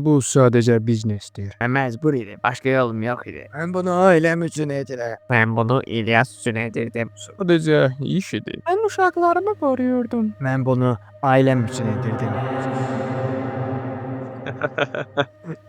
Bu sadəcə biznesdir. Mən məcbur idim. Başqa yolum yox idi. Mən bunu ailəm üçün edirəm. Mən bunu İlyas üçün edirdim. Sadəcə iş idi. Mən uşaqlarımı qoruyurdum. Mən bunu ailəm üçün edirdim.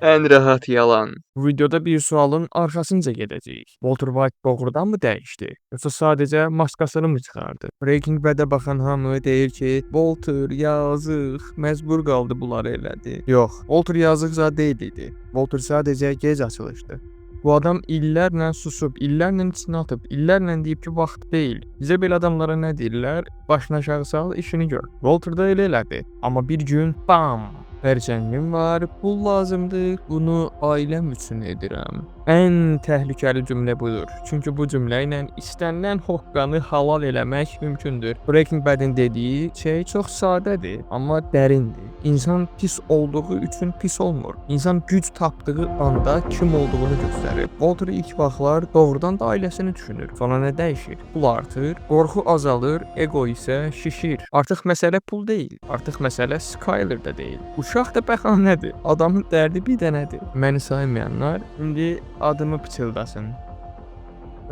Ən rahat yalan. Bu videoda bir sualın arxasınca gedəcəyik. Walter White doğrudanmı dəyişdi? Yoxsa sadəcə maskasını mı çıxardı? Breaking Bad-ə baxan hamı deyir ki, Walter yazıq, məcbur qaldı bunları elədi. Yox, Walter yazıq zad deyil idi. Walter sadəcə gec açılışdı. Bu adam illərlə susub, illərlə içinə atıb, illərlə deyib ki, vaxt deyil. Bizə belə adamlara nə deyirlər? Başına aşağı sal, işini gör. Walter da elə elədi. Amma bir gün bam! Xərcəngim var, pul lazımdır, bunu ailəm üçün edirəm. Ən təhlükəli cümlə budur. Çünki bu cümlə ilə istənilən hoqqanı halal eləmək mümkündür. Breaking Bad-in dediyi şey çox sadədir, amma dərindir. İnsan pis olduğu üçün pis olmur. İnsan güc tapdığı anda kim olduğunu göstərir. Walter ilk vaxtlar doğrudan da ailəsini düşünür. Sonra nə dəyişir? Pul artır, qorxu azalır, ego isə şişir. Artıq məsələ pul deyil, artıq məsələ Skyler-də deyil. Uşaq da bəhanədir. Adamın dərdi bir dənədir. Məni saymayanlar indi adımı pıçıldasın.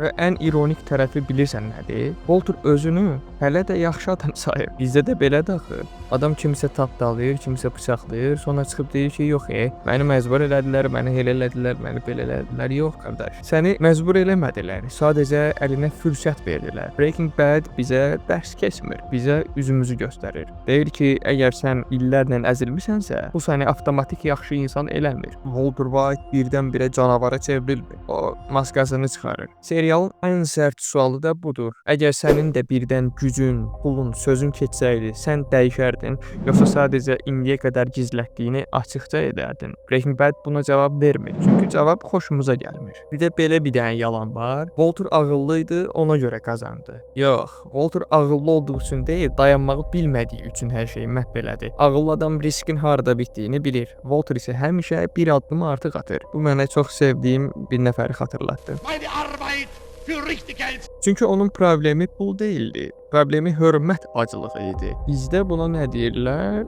Və ən ironik tərəfi bilirsən nədir? Walter özünü hələ də yaxşı adam sayır. Bizdə də belədir axı. Adam kimsə tapdalayır, kimsə bıçaqlayır, sonra çıxıb deyir ki, yox, məni məcbur elədilər, məni elə elədilər, məni belə elədilər. Yox, qardaş. Səni məcbur eləmədilər. Sadəcə əlinə fürsət verdilər. Breaking Bad bizə dərs keçmir. Bizə üzümüzü göstərir. Deyir ki, əgər sən illərlə əzilmisənsə, bu səni avtomatik yaxşı insan eləmir. Walter White birdən-birə canavara çevrilmir. O maskasını çıxarır. Serialın ən sərt sualı da budur. Əgər sənin də birdən gücün, pulun, sözün keçsəydi, sən dəyişərdin, yoxsa sadəcə indiyə qədər gizlətdiyini açıqca edərdin? Breaking Bad buna cavab vermir. Çünki cavab xoşumuza gəlmir. Bir də belə bir dənə yalan var. Walter ağıllı idi, ona görə qazandı. Yox, Walter ağıllı olduğu üçün deyil, dayanmağı bilmədiyi üçün hər şeyi məhv elədi. Ağıllı adam riskin harda bitdiyini bilir. Walter isə həmişə bir addım artıq atır. Bu mənə çox sevdiyim bir nəfəri xatırlatdı. Çünki onun problemi pul değildi. Problemi hörmət acılığı idi. Bizdə buna nə deyirlər?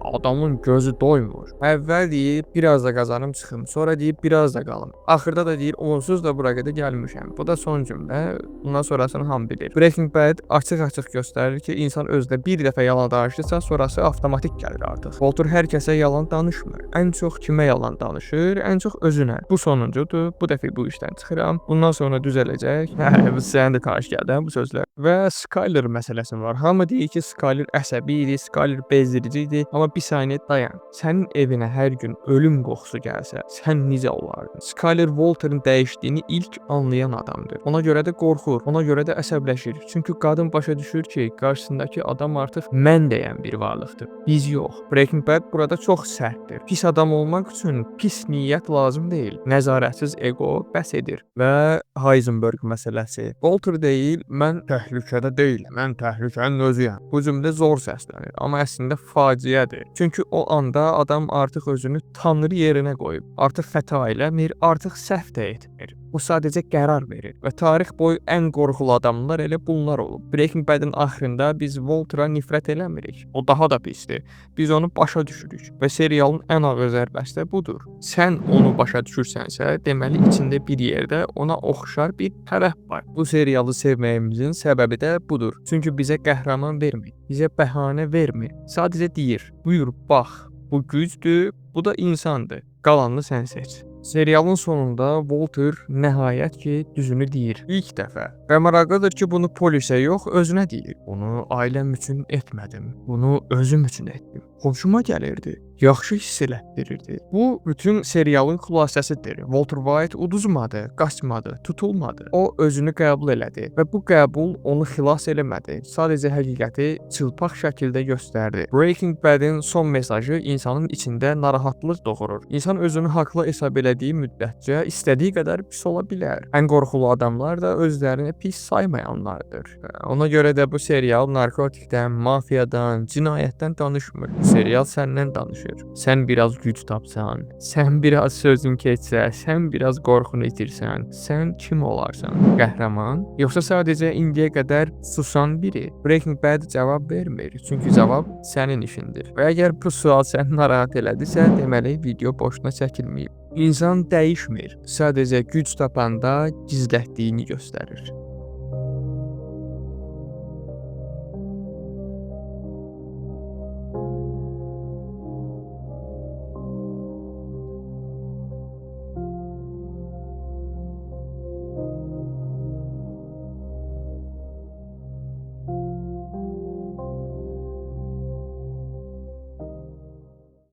Adamın gözü doymur. Əvvəl deyir, biraz da qazanım çıxım. Sonra deyir, biraz da qalım. Axırda da deyir, onsuz da bura qədər gəlmişəm. Bu da son cümlə. Bundan sonrasını hamı bilir. Breaking Bad açıq-açıq göstərir ki, insan özünə bir dəfə yalan danışırsa, sonrası avtomatik gəlir artıq. Walter hər kəsə yalan danışmır. Ən çox kimə yalan danışır? Ən çox özünə. Bu sonuncudur. Bu dəfə bu işdən çıxıram. Bundan sonra düzələcək. Bu sənin də tanış gəldi bu sözlər. Və Skyler məsələsi var. Hamı deyir ki, Skyler əsəbi idi, Skyler bezdirici idi. Amma bir saniyə dayan. Sənin evinə hər gün ölüm qoxusu gəlsə, sən necə olardın? Skyler Walter'ın dəyişdiyini ilk anlayan adamdır. Ona görə də qorxur, ona görə də əsəbləşir. Çünki qadın başa düşür ki, qarşısındakı adam artıq mən deyən bir varlıqdır. Biz yox. Breaking Bad burada çox sərtdir. Pis adam olmaq üçün pis niyyət lazım deyil. Nəzarətsiz ego bəs edir. Və Heisenberg məsələsi. Walter deyil, mən təhlükədə deyiləm. Mən təhlükənin özüyəm. Bu cümlə zor səslənir, amma əslində faciədir. Çünki o anda adam artıq özünü tanrı yerinə qoyub. Artıq xəta eləmir, artıq səhv də etmir. Bu sadəcə qərar verir və tarix boyu ən qorxulu adamlar elə bunlar olub. Breaking Bad-in axırında biz Walter-a nifrət eləmirik. O daha da pisdir. Biz onu başa düşürük və serialın ən ağır zərbəsi də budur. Sən onu başa düşürsənsə, deməli içində bir yerdə ona oxşar bir tərəf var. Bu serialı sevməyimizin səbəbi də budur. Çünki bizə qəhrəman vermir, bizə bəhanə vermir. Sadəcə deyir, buyur, bax, bu gücdür, bu da insandır. Qalanını sən seç. Serialın sonunda Walter nəhayət ki, düzünü deyir. İlk dəfə. Və maraqlıdır ki, bunu polisə yox, özünə deyir. Bunu ailəm üçün etmədim. Bunu özüm üçün etdim. Xoşuma gəlirdi. Yaxşı hiss elətdirirdi. Bu bütün serialın xülasəsidir. Walter White uduzmadı, qaçmadı, tutulmadı. O özünü qəbul elədi və bu qəbul onu xilas eləmədi. Sadəcə həqiqəti çılpaq şəkildə göstərdi. Breaking Bad-in son mesajı insanın içində narahatlıq doğurur. İnsan özünü haqlı hesab elədiyi müddətcə istədiyi qədər pis ola bilər. Ən qorxulu adamlar da özlərini pis saymayanlardır. Ona görə də bu serial narkotikdən, mafiyadan, cinayətdən danışmır. Serial səndən danışır. görünür. Sən biraz güc tapsan, sən biraz sözün keçsə, sən biraz qorxunu itirsən, sən kim olarsan? Qəhrəman, yoxsa sadəcə indiyə qədər susan biri? Breaking Bad cavab vermir, çünki cavab sənin işindir. Və əgər bu sual səni narahat elədisə, deməli video boşuna çəkilməyib. İnsan dəyişmir, sadəcə güc tapanda gizlətdiyini göstərir.